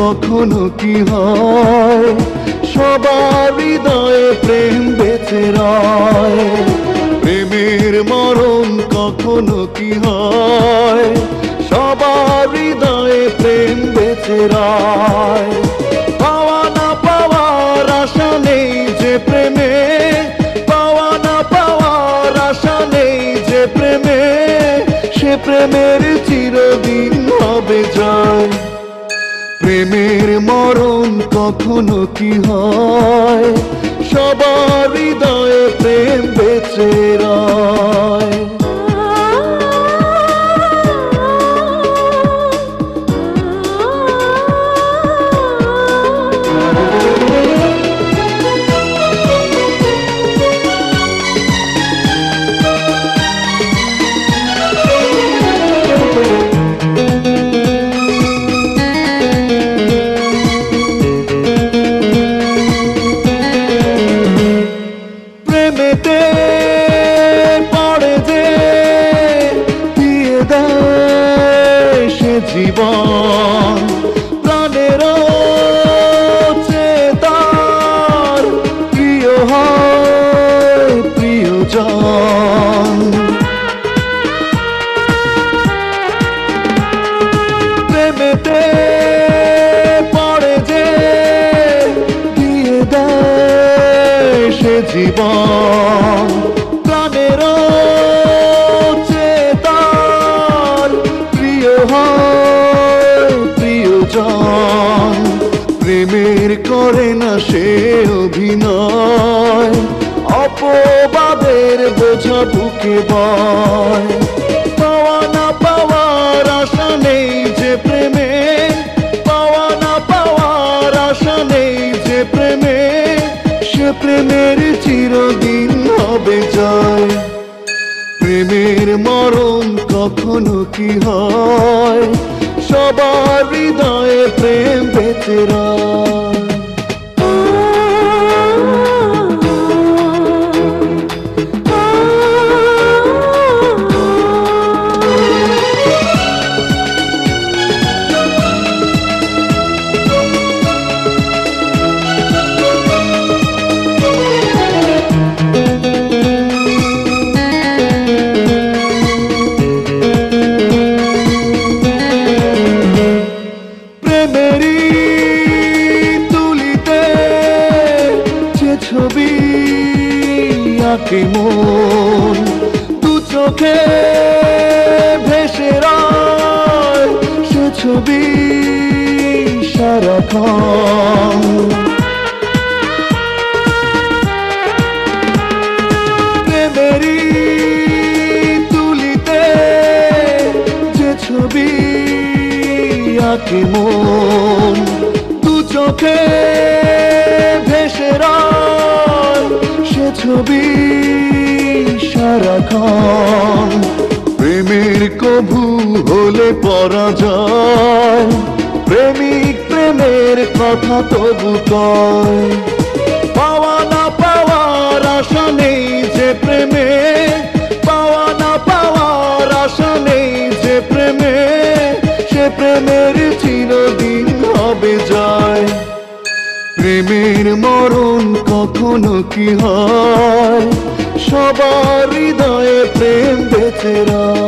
কখনো কি হয়, সবার হৃদয়ে প্রেম বেঁচে রয়। প্রেমের মরণ কখনো কি হয়, সবার হৃদয়ে প্রেম বেঁচে রয়। পাওয়া না পাওয়ার আশা নেই যে প্রেমে, পাওয়া না পাওয়ার আশা নেই যে প্রেমে, সে প্রেমের চিরদিন হবে জয়। প্রেমের মরণ কখনো কি হয়, সবার হৃদয়ে প্রেম বেঁচে রয়। প্রেমেতে পড়ে যে দিয়ে দেয় সে জীবন, প্রাণেরও চেয়ে তার প্রিয় হয় প্রিয়জন। প্রেমেতে পড়ে যে দিয়ে দেয় সে জীবন, প্রাণেরও চেয়ে তার প্রিয় হয় প্রিয়জন। প্রেমের করে না সে অভিনয়, অপবাদের বোঝা বুকে বয়। পাওয়া না পাওয়ার আশা নেই যে প্রেমে, পাওয়া না পাওয়ার আশা নেই যে প্রেমে, সে প্রেমের চিরদিন হবে জয়। প্রেমের মরণ কখনো কি হয়, সবার হৃদয়ে প্রেম বেঁচে রয়। প্রেমেরই তুলিতে যে ছবি আঁকে মন, দু চোখে ভেসে রয় সে ছবি সারাক্ষণ। প্রেমেরই তুলিতে যে ছবি আঁকে মন, দু চোখে ভেসে রয় সে ছবি সারাক্ষণ। প্রেমের কভু হলে পরাজয়, প্রেমিক প্রেমের কথা তবু কয়। পাওয়া না পাওয়ার আশা নেই যে প্রেমে, পাওয়া না পাওয়ার আশা নেই যে প্রেমে, সে প্রেমের চিরদিন হবে জয়। প্রেমের মরণ কখনো কি হয়, সবার হৃদয়ে প্রেম বেঁচে রয়।